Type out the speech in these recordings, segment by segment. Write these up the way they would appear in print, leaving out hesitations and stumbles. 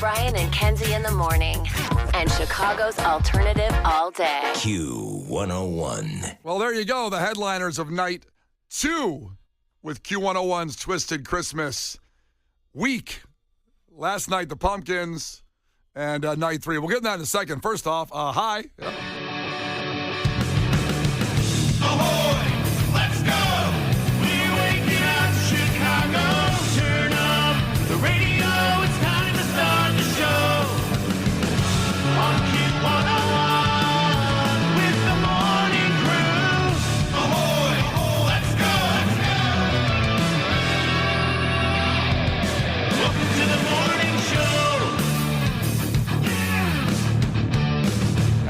Brian and Kenzie in the morning. And Chicago's alternative all day. Q101. Well, there you go. The headliners of night 2 with Q101's Twisted Christmas week. Last night, the Pumpkins, and night 3. We'll get to that in a second. First off, hi. Ahoy! Let's go! We're waking up Chicago. Turn up the radio. It's time to start the show. On Q101 with the morning crew. Ahoy! Let's go! Welcome to the morning show.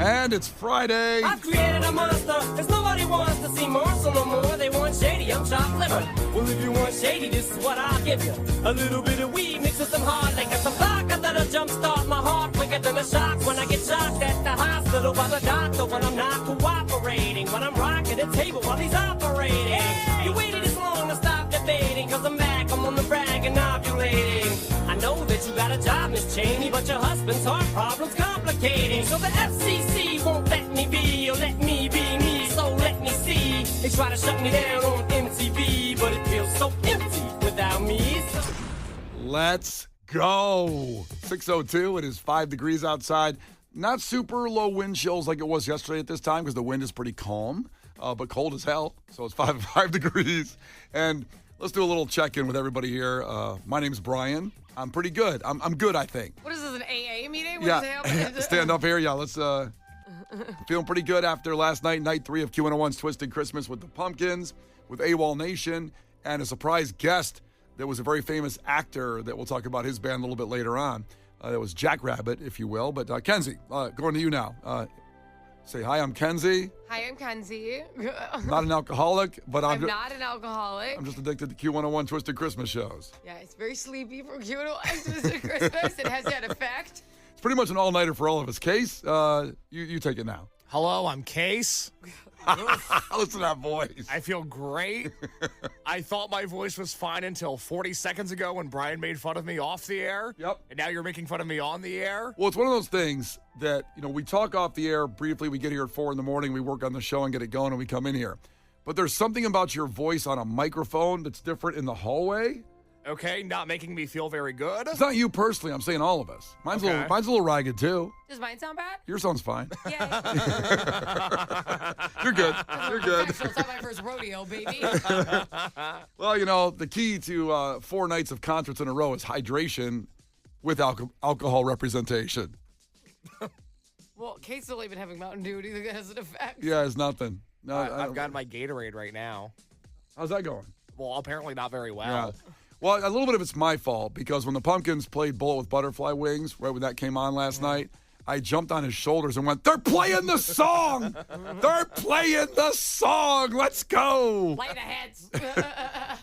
And it's Friday. I've created a monster, cause nobody wants to see Marshall no more. They want shady, I'm chopped liver. Well, if you want shady, this is what I'll give you. A little bit of weed mixed with some hard liquor, some vodka that'll jumpstart my heart quicker than a shock when I get shocked at the hospital by the doctor when I'm not cooperating. When I'm rocking the table while he's operating. Hey! You waited this long to stop debating, cause I'm back, I'm on the brag and ovulating. I know that you got a job, Miss Cheney, but your husband's heart problem's complicating. So the FCC won't let me be, or let me be me, so let me see. They try to shut me down on MTV, but it feels so empty without me. Let's go. 6:02. It is 5 degrees outside. Not super low wind chills like it was yesterday at this time because the wind is pretty calm, but cold as hell. So it's 5 degrees. And let's do a little check-in with everybody here. My name's Brian. I'm pretty good. I'm good, I think. What is this, an AA meeting? What Yeah. is happening? Stand up here. Yeah, let's feeling pretty good after last night, night 3 of Q101's Twisted Christmas with the Pumpkins, with AWOL Nation, and a surprise guest that was a very famous actor that we'll talk about his band a little bit later on. That was Jackrabbit, if you will. But Kenzie, going to you now. Say, hi, I'm Kenzie. Hi, I'm Kenzie. Not an alcoholic, but I'm not an alcoholic. I'm just addicted to Q101 Twisted Christmas shows. Yeah, it's very sleepy for Q101 Twisted Christmas. It has that effect. It's pretty much an all-nighter for all of us. Case, you take it now. Hello, I'm Case. Listen to that voice. I feel great. I thought my voice was fine until 40 seconds ago when Brian made fun of me off the air. Yep. And now you're making fun of me on the air. Well, it's one of those things that, we talk off the air briefly. We get here at 4 in the morning. We work on the show and get it going, and we come in here. But there's something about your voice on a microphone that's different in the hallway. Okay, not making me feel very good. It's not you personally. I'm saying all of us. Mine's a little ragged, too. Does mine sound bad? Yours sounds fine. Yeah. You're good. You're good. It's not my first rodeo, baby. Well, the key to 4 nights of concerts in a row is hydration with alcohol representation. Well, Kate's still even having Mountain Dew. Do you think that has an effect? Yeah, it's nothing. No, I've got my Gatorade right now. How's that going? Well, apparently not very well. Yeah. Well, a little bit of it's my fault because when the Pumpkins played Bullet with Butterfly Wings, right when that came on last night, I jumped on his shoulders and went, "They're playing the song! They're playing the song! Let's go!" Play the heads.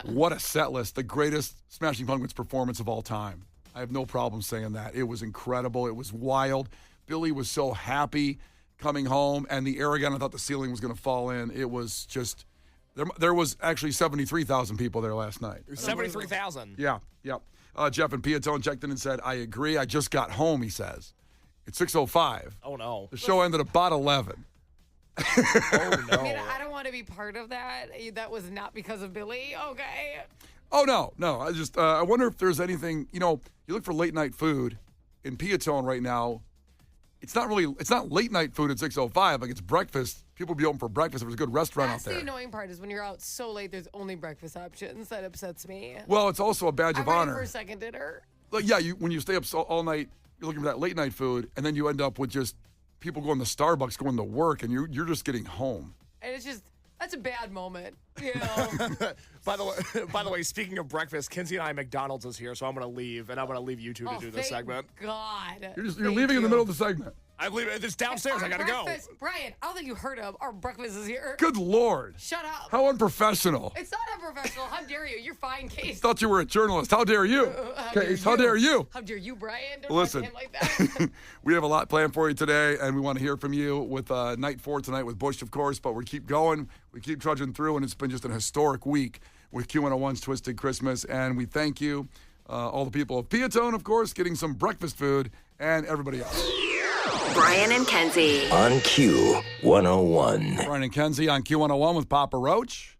What a set list. The greatest Smashing Pumpkins performance of all time. I have no problem saying that. It was incredible. It was wild. Billy was so happy coming home, and the air again, I thought the ceiling was going to fall in. It was just... There was actually 73,000 people there last night. 73,000. Yeah. Jeff and Piatone checked in and said, "I agree. I just got home," he says. It's 6:05. Oh, no. The show ended about 11. Oh, no. I mean, I don't want to be part of that. That was not because of Billy. Okay. Oh, no. I just, I wonder if there's anything, you look for late night food in Piatone right now. It's not late night food at 6:05. Like, it's breakfast. People be open for breakfast. There's a good restaurant That's out there. the annoying part is when you're out so late, there's only breakfast options. That upsets me. Well, it's also a badge of I'm ready honor. for a second dinner. Like, yeah, when you stay up all night, you're looking for that late night food, and then you end up with just people going to Starbucks, going to work, and you're just getting home. And it's just, that's a bad moment. You know? By the way, speaking of breakfast, Kenzie and I, McDonald's is here, so I'm going to leave, and I'm going to leave you two to do this segment. God. You're leaving in the middle of the segment. I believe it's downstairs. I got to go. Brian, I don't think you heard of our breakfast is here. Good Lord. Shut up. How unprofessional. It's not unprofessional. How dare you? You're fine, Case. Thought you were a journalist. How dare you? Case, how dare you? How dare you, Brian? Don't Listen, talk to him like that. we have a lot planned for you today, and we want to hear from you with night 4 tonight with Bush, of course, but we keep going. We keep trudging through, and it's been just an historic week with Q101's Twisted Christmas, and we thank you all the people of Peatone, of course, getting some breakfast food, and everybody else. Brian and Kenzie. On Q101. Brian and Kenzie on Q101 with Papa Roach.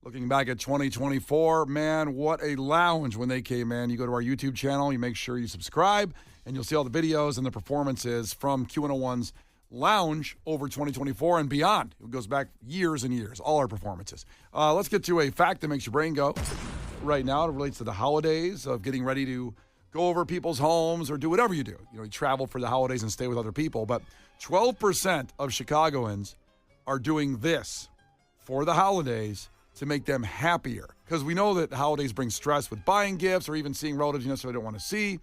Looking back at 2024, man, what a lounge when they came in. You go to our YouTube channel, you make sure you subscribe, and you'll see all the videos and the performances from Q101's lounge over 2024 and beyond. It goes back years and years, all our performances. Let's get to a fact that makes your brain go. Right now, it relates to the holidays of getting ready to go over people's homes or do whatever you do. You travel for the holidays and stay with other people. But 12% of Chicagoans are doing this for the holidays to make them happier. Because we know that the holidays bring stress with buying gifts or even seeing relatives you necessarily don't want to see.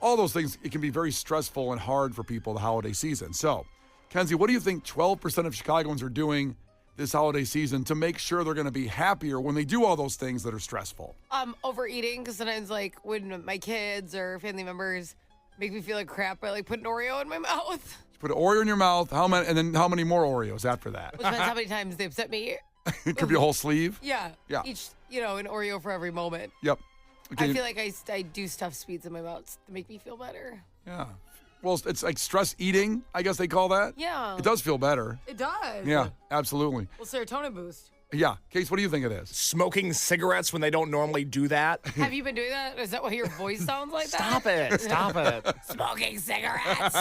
All those things, it can be very stressful and hard for people the holiday season. So, Kenzie, what do you think 12% of Chicagoans are doing this holiday season to make sure they're going to be happier when they do all those things that are stressful? Overeating, because sometimes, like, when my kids or family members make me feel like crap, I, like, put an Oreo in my mouth. Put an Oreo in your mouth, and then how many more Oreos after that? Which depends how many times they upset me. It could be a whole sleeve. Yeah. Yeah. Each, an Oreo for every moment. Yep. Okay. I feel like I do stuff sweets in my mouth to make me feel better. Yeah. Well, it's like stress eating, I guess they call that. Yeah. It does feel better. It does. Yeah, absolutely. Well, serotonin boost. Yeah. Case, what do you think it is? Smoking cigarettes when they don't normally do that. Have you been doing that? Is that why your voice sounds like that? Stop it. Smoking cigarettes.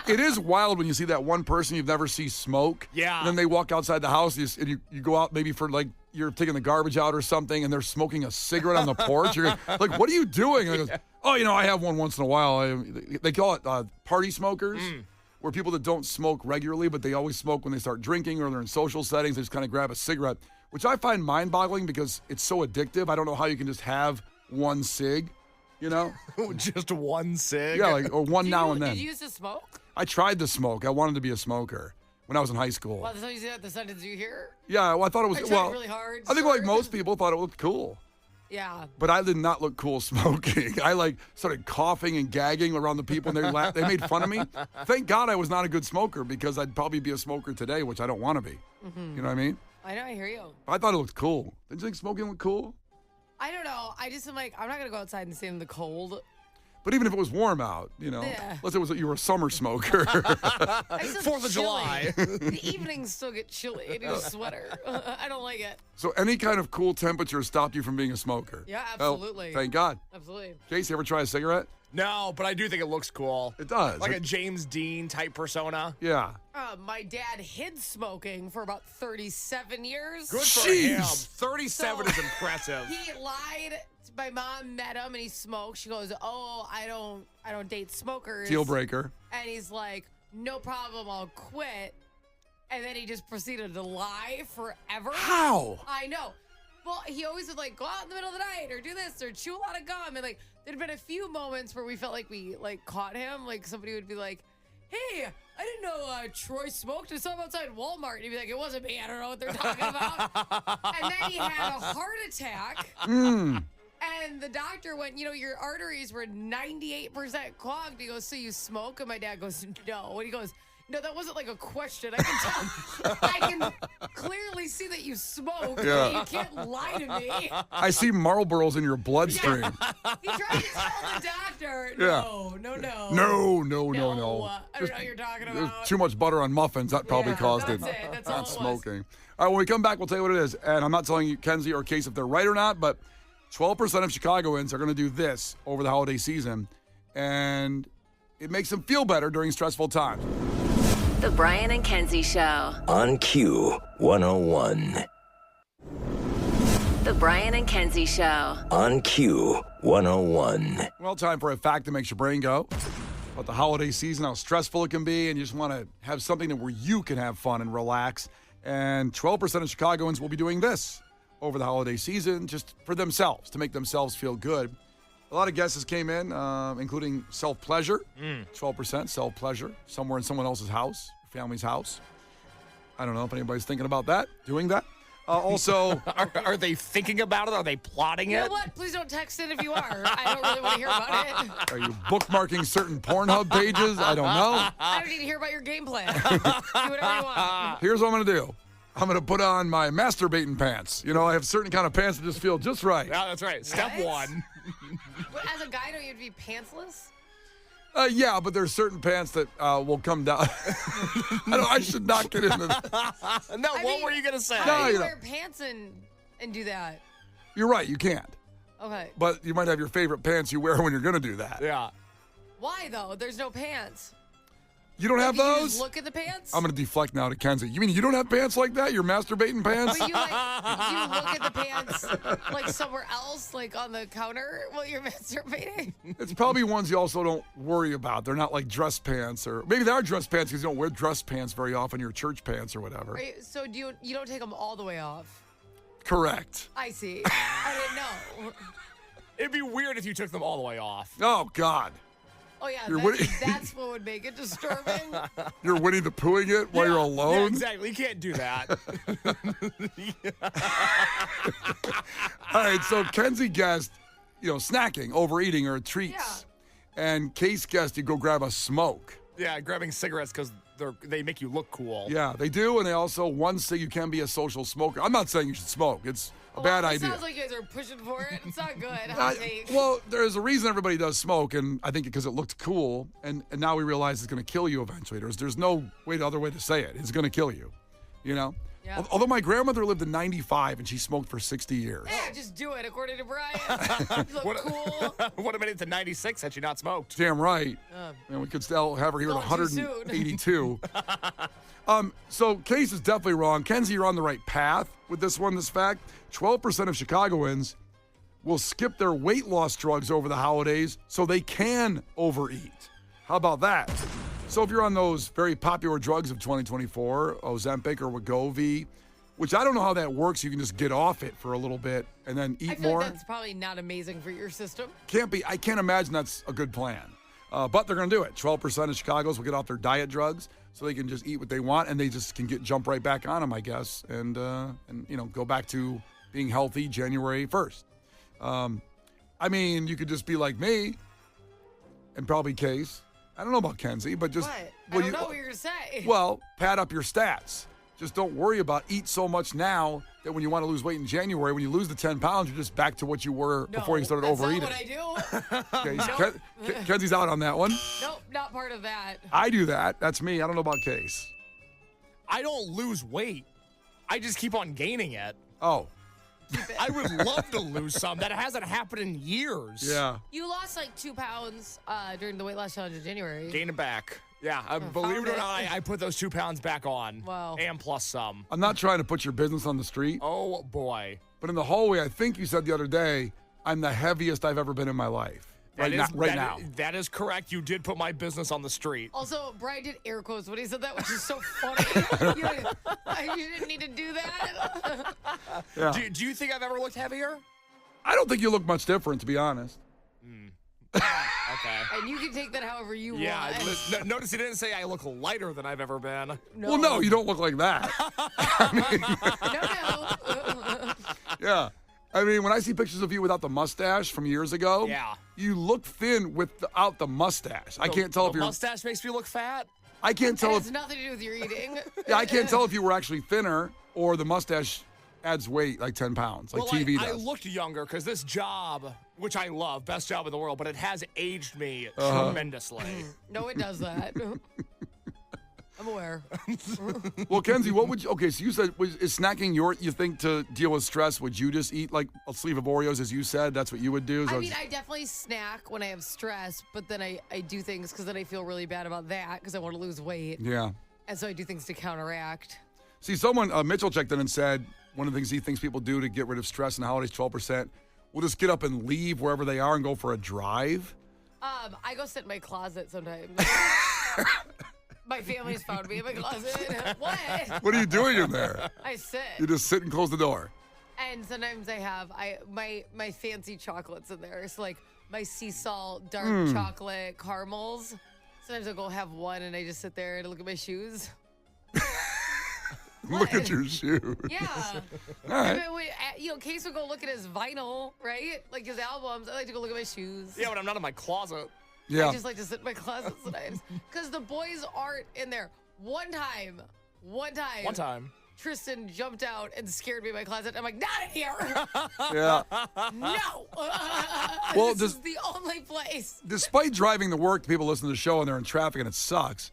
It is wild when you see that one person you've never seen smoke. Yeah. And then they walk outside the house and you go out maybe for like you're taking the garbage out or something and they're smoking a cigarette on the porch. You're like, what are you doing? And he goes, I have one once in a while. They call it party smokers. Where people that don't smoke regularly, but they always smoke when they start drinking or they're in social settings, they just kind of grab a cigarette, which I find mind-boggling because it's so addictive. I don't know how you can just have one cig, Just one cig? Yeah, or one now and then. Did you used to smoke? I tried to smoke. I wanted to be a smoker when I was in high school. Well, that's how you say that the sentence you hear. Yeah, well, I thought it was, I tried really hard. I think like most people thought it looked cool. Yeah. But I did not look cool smoking. I started coughing and gagging around the people, and they made fun of me. Thank God I was not a good smoker because I'd probably be a smoker today, which I don't want to be. You know what I mean? I know, I hear you. I thought it looked cool. Didn't you think smoking looked cool? I don't know. I just am like, I'm not going to go outside and stand in the cold. But even if it was warm out, Yeah. let's say you were a summer smoker. 4th of July. The evenings still get chilly. I need a sweater. I don't like it. So any kind of cool temperature stopped you from being a smoker? Yeah, Well, absolutely. thank God. Absolutely. Case, you ever try a cigarette? No, but I do think it looks cool. It does. Like a James Dean type persona. Yeah. My dad hid smoking for about 37 years. Good for Jeez. him. 37 is impressive. He lied. My mom met him and he smoked. She goes, "Oh, I don't date smokers." Deal breaker. And he's like, "No problem, I'll quit." And then he just proceeded to lie forever. How? I know. Well, he always would go out in the middle of the night or do this or chew a lot of gum. And there'd been a few moments where we felt like we caught him. Like somebody would be like, "Hey, I didn't know Troy smoked. I saw him outside Walmart." And he'd be like, "It wasn't me. I don't know what they're talking about." And then he had a heart attack. And the doctor went, "Your arteries were 98% clogged." He goes, "So you smoke?" And my dad goes, "No." And he goes, "No, that wasn't a question. I can tell. I can clearly see that you smoke. Yeah. You can't lie to me." I see Marlboros in your bloodstream. He tried to tell the doctor, Yeah. No. No. I don't know what you're talking There's about. too much butter on muffins. That probably Yeah, caused that's it. it. That's all Not it was. smoking. All right, when we come back, we'll tell you what it is. And I'm not telling you, Kenzie or Case, if they're right or not, but 12% of Chicagoans are going to do this over the holiday season. And it makes them feel better during stressful times. The Brian and Kenzie Show. On Q101. The Brian and Kenzie Show. On Q101. Well, time for a fact that makes your brain go. About the holiday season, how stressful it can be, and you just want to have something where you can have fun and relax. And 12% of Chicagoans will be doing this over the holiday season just for themselves, to make themselves feel good. A lot of guesses came in, including self-pleasure, 12% self-pleasure, somewhere in someone else's house, your family's house. I don't know if anybody's thinking about that, doing that. Also, Are they thinking about it? Are they plotting You know it? what? Please don't text it if you are. I don't really want to hear about it. are you bookmarking certain Pornhub pages? I don't know. I don't need to hear about your game plan. Do whatever you want. Here's what I'm going to do. I'm going to put on my masturbating pants. You know, I have certain kind of pants that just feel just right. Yeah, that's right. Step What? one. But as a guy, don't you have to be pantsless? Yeah, but there's certain pants that will come down. I should not get into that. No, I what mean, were you going to say? How No, do you you know. wear pants and do that? You're right, you can't. Okay. But you might have your favorite pants you wear when you're going to do that. Yeah. Why though? There's no pants. You don't have You those? just look at the pants. I'm going to deflect now to Kenzie. You mean you don't have pants like that? You're masturbating pants? But you look at the pants like somewhere else, like on the counter while you're masturbating. It's probably ones you also don't worry about. They're not like dress pants, or maybe they are dress pants because you don't wear dress pants very often, your church pants or whatever. Right? So you don't take them all the way off? Correct. I see. I didn't know. It'd be weird if you took them all the way off. Oh, God. Oh yeah, You're winning. that's what would make it disturbing. You're Winnie the Poohing it while you're Yeah, alone? exactly. You can't do that. All right, so Kenzie guessed, snacking, overeating, or treats. Yeah. And Case guessed you go grab a smoke. Yeah, grabbing cigarettes because they make you look cool. Yeah, they do, and they also, once say you can be a social smoker. I'm not saying you should smoke. It's a bad it idea. Sounds like you guys are pushing for it. It's not good. Hot take. Well, there's a reason everybody does smoke, and I think because it looked cool, and now we realize it's going to kill you eventually. There's no other way to say it. It's going to kill you, Yeah. Although my grandmother lived to 95, and she smoked for 60 years. Yeah, just do it according to Brian. You look cool. Would have made it to 96 had you not smoked. Damn right. And we could still have her here at Not too soon. 182. So Case is definitely wrong. Kenzie, you're on the right path with this fact. 12% of Chicagoans will skip their weight loss drugs over the holidays so they can overeat. How about that? So if you're on those very popular drugs of 2024, Ozempic or Wegovy, which I don't know how that works. You can just get off it for a little bit and then eat I feel more. like that's probably not amazing for your system. Can't be. I can't imagine that's a good plan. But they're going to do it. 12% of Chicagoans will get off their diet drugs so they can just eat what they want, and they just can jump right back on them, I guess, and go back to being healthy January 1st. I mean, you could just be like me and probably Case. I don't know about Kenzie, but just... What? well, I don't know what you're going to say. Well, pad up your stats. Just don't worry about eat so much now that when you want to lose weight in January, when you lose the 10 pounds, you're just back to what you were before you started overeating. That's not what I do. Okay, Kenzie's out on that one. Nope, not part of that. I do that. That's me. I don't know about Case. I don't lose weight. I just keep on gaining it. Oh, I would love to lose some. That hasn't happened in years. yeah. You lost like 2 pounds during the weight loss challenge in January. Gain it back. Yeah, believe it or not, I put those 2 pounds back on. Wow. And plus some. I'm not trying to put your business on the street, Oh, boy. but in the hallway, I think you said the other day, I'm the heaviest I've ever been in my life. Right now. That is correct. You did put my business on the street. Also, Brian did air quotes when he said that, which is so funny. You didn't need to do that. Yeah. Do you think I've ever looked heavier? I don't think you look much different, to be honest. Okay. And you can take that however you Yeah, want. notice he didn't say I look lighter than I've ever been. Well, no, you don't look like that. No. Yeah. I mean, when I see pictures of you without the mustache from years ago, Yeah. you look thin without the mustache. I can't tell if the you're. mustache makes me look fat. I can't It tell has if. nothing to do with your eating. Yeah, I can't tell if you were actually thinner or the mustache adds weight like 10 pounds, like TV I does. looked younger because this job, which I love, best job in the world, but it has aged me Uh-huh. tremendously. No, it does that. I'm aware. Well, Kenzie, what would you? Okay, so you said is snacking you think to deal with stress? Would you just eat like a sleeve of Oreos, as you said? That's what you would do. I mean, I definitely snack when I have stress, but then I do things because then I feel really bad about that because I want to lose weight. yeah. And so I do things to counteract. See, someone Mitchell checked in and said one of the things he thinks people do to get rid of stress in the holidays, 12%, will just get up and leave wherever they are and go for a drive. I go sit in my closet sometimes. My family's found me in my closet. What? What are you doing in there? I sit. You just sit and close the door. And sometimes I have my fancy chocolates in there. So like my sea salt dark chocolate caramels. Sometimes I'll go have one and I just sit there and look at my shoes. Look at your shoes. Yeah. All right. I mean, Case would go look at his vinyl, right? Like his albums. I like to go look at my shoes. Yeah, but I'm not in my closet. Yeah. I just like to sit in my closet sometimes. Because the boys aren't in there. One time, One time. Tristan jumped out and scared me in my closet. I'm like, not in here. Yeah. No. Well, this is the only place. Despite driving to work, people listen to the show and they're in traffic and it sucks.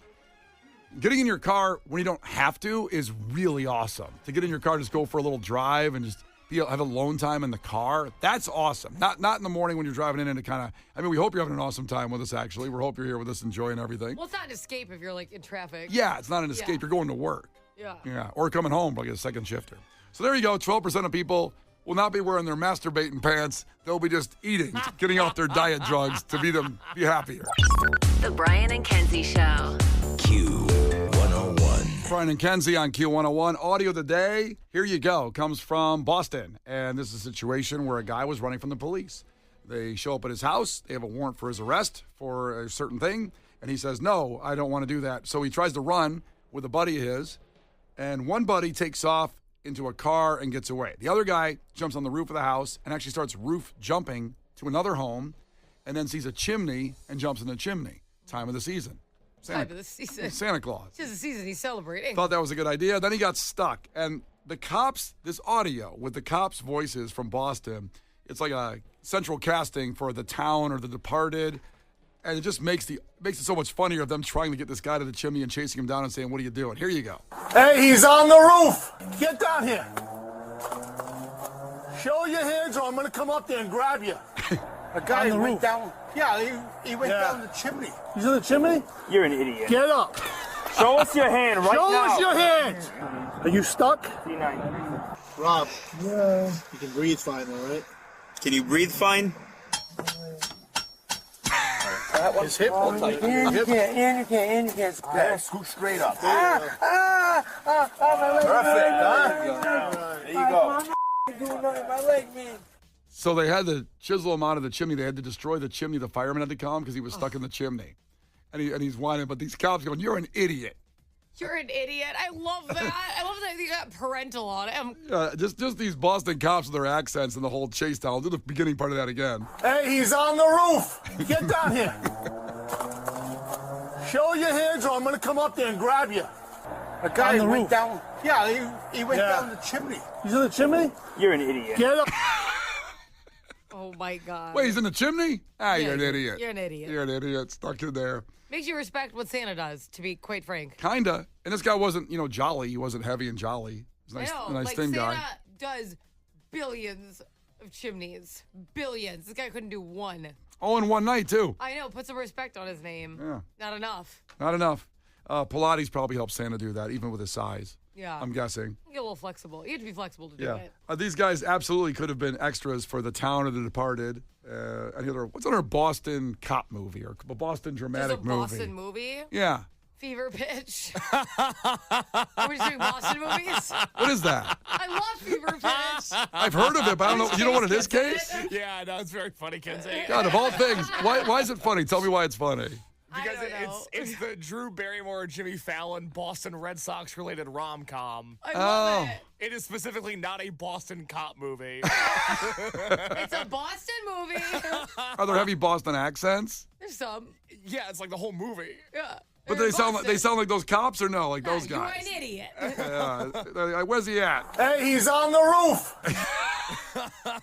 Getting in your car when you don't have to is really awesome. To get in your car, just go for a little drive and just have alone time in the car. That's awesome. Not in the morning when you're driving in and it kind of, I mean, we hope you're having an awesome time with us, actually. We hope you're here with us enjoying everything. Well, it's not an escape if you're like in traffic. Yeah, it's not an escape. Yeah. You're going to work. Yeah. Yeah, or coming home like a second shifter. So there you go. 12% of people will not be wearing their masturbating pants. They'll be just eating, getting off their diet drugs to be happier. The Brian and Kenzie Show. Q101. Brian and Kenzie on Q101. Audio of the day, here you go, comes from Boston. And this is a situation where a guy was running from the police. They show up at his house. They have a warrant for his arrest for a certain thing. And he says, no, I don't want to do that. So he tries to run with a buddy of his. And one buddy takes off into a car and gets away. The other guy jumps on the roof of the house and actually starts roof jumping to another home and then sees a chimney and jumps in the chimney. Time of the season. Time of the season. Santa Claus. It's just the season he's celebrating. Thought that was a good idea. Then he got stuck. And the cops, this audio with the cops' voices from Boston, it's like a central casting for The Town or The Departed. And it just makes it so much funnier of them trying to get this guy to the chimney and chasing him down and saying, what are you doing? Here you go. Hey, he's on the roof. Get down here. Show your hands or I'm going to come up there and grab you. A guy On the went roof. down. Yeah, he went down the chimney. He's in the chimney? You're an idiot. Get up. Show us your hand right Show now. us your hands. Are you stuck? Rob, you can breathe fine, all right? Can you breathe fine? His hip looks like And you can't. scoot straight up. Perfect, huh? There you go. Doing nothing. My leg, man. So they had to chisel him out of the chimney. They had to destroy the chimney. The fireman had to come because he was stuck in the chimney. And he's whining, but these cops going, you're an idiot. You're an idiot. I love that. I love that you got parental on him. Just these Boston cops with their accents and the whole chase down. I'll do the beginning part of that again. Hey, he's on the roof. Get down here. Show your hands or I'm going to come up there and grab you. A guy On the went roof. down. Yeah, he went down the chimney. He's in the chimney? You're an idiot. Get up. Oh my God. Wait, he's in the chimney? Yeah, You're an idiot. You're an idiot. You're an idiot. Stuck in there. Makes you respect what Santa does, to be quite frank. Kinda. And this guy wasn't, jolly. He wasn't heavy and jolly. He was I know. a nice Like thin Santa guy. does billions of chimneys. Billions. This guy couldn't do one. Oh, in one night, too. I know. Put some respect on his name. Yeah. Not enough. Not enough. Pilates probably helped Santa do that, even with his size. Yeah. I'm guessing. Get a little flexible. You have to be flexible to do Yeah. it. These guys absolutely could have been extras for The Town or The Departed. What's another Boston cop movie or a Boston dramatic Just a movie? Boston movie? Yeah. Fever Pitch. Are we just doing Boston movies? What is that? I love Fever Pitch. I've heard of it, but I don't know. You know what it is, Case? Yeah, no, it's very funny, Kenzie. God, of all things, why is it funny? Tell me why it's funny. Because I don't know. it's the Drew Barrymore, Jimmy Fallon, Boston Red Sox related rom-com. I love it. It is specifically not a Boston cop movie. It's a Boston movie. Are there heavy Boston accents? There's some. Yeah, it's like the whole movie. Yeah. But They're they sound Boston. like those cops or no? Like those You're guys? an idiot. Where's he at? Hey, he's on the roof.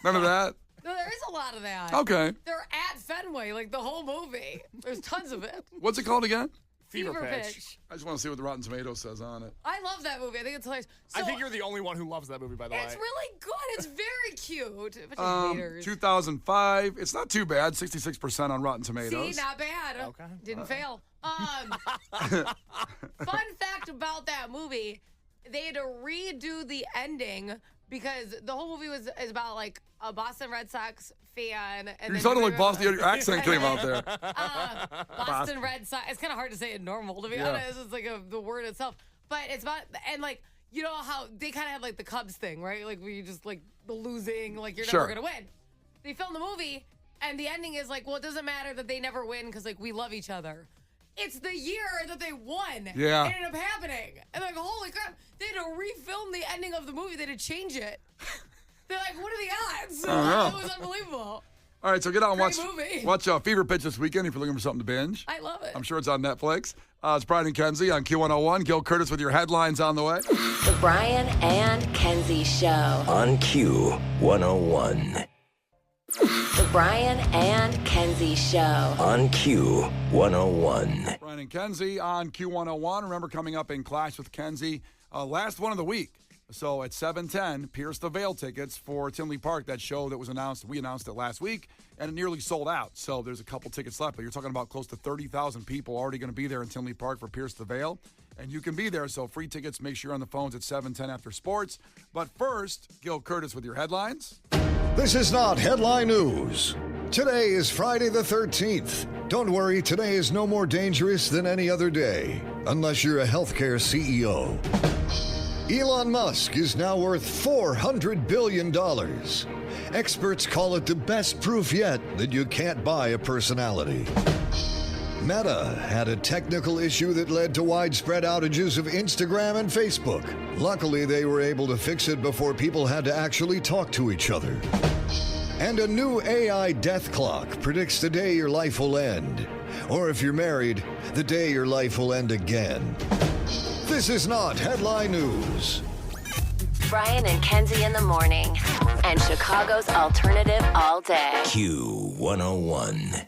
None of that? No, there is a lot of that. Okay. They're at Fenway, like the whole movie. There's tons of it. What's it called again? Fever Pitch. I just want to see what the Rotten Tomatoes says on it. I love that movie. I think it's hilarious. I So, think you're the only one who loves that movie, by the way. It's really good. It's very cute. A bunch of haters. 2005. It's not too bad. 66% on Rotten Tomatoes. See, not bad. Okay. Didn't fail. Fun fact about that movie, they had to redo the ending because the whole movie is about like a Boston Red Sox fan. And You then sounded you like Boston. Your accent came out there. Boston Red Sox. It's kind of hard to say it normal, to be Yeah. honest. It's like the word itself. But it's about, and like, you know how they kind of had like the Cubs thing, right? Like where you just like the losing, like you're Sure. never going to win. They filmed the movie and the ending is like, well, it doesn't matter that they never win because like we love each other. It's the year that they won. Yeah. It ended up happening. And like, holy crap. They had to refilm the ending of the movie. They had to change it. They're like, what are the odds? I don't know. It was unbelievable. All right, so get on and Great movie. watch Fever Pitch this weekend if you're looking for something to binge. I love it. I'm sure it's on Netflix. It's Brian and Kenzie on Q101. Gil Curtis with your headlines on the way. The Brian and Kenzie Show. On Q101. The Brian and Kenzie Show. On Q101. Brian and Kenzie on Q101. Remember, coming up in Clash with Kenzie, last one of the week. So at 7:10, Pierce the Veil tickets for Tinley Park, that show that was announced. We announced it last week, and it nearly sold out. So there's a couple tickets left, but you're talking about close to 30,000 people already going to be there in Tinley Park for Pierce the Veil. And you can be there, so free tickets. Make sure you're on the phones at 7:10 after sports. But first, Gil Curtis with your headlines. This is not headline news. Today is Friday the 13th. Don't worry, today is no more dangerous than any other day, unless you're a healthcare CEO. Elon Musk is now worth $400 billion. Experts call it the best proof yet that you can't buy a personality. Meta had a technical issue that led to widespread outages of Instagram and Facebook. Luckily, they were able to fix it before people had to actually talk to each other. And a new AI death clock predicts the day your life will end. Or if you're married, the day your life will end again. This is not headline news. Brian and Kenzie in the morning. And Chicago's alternative all day. Q101.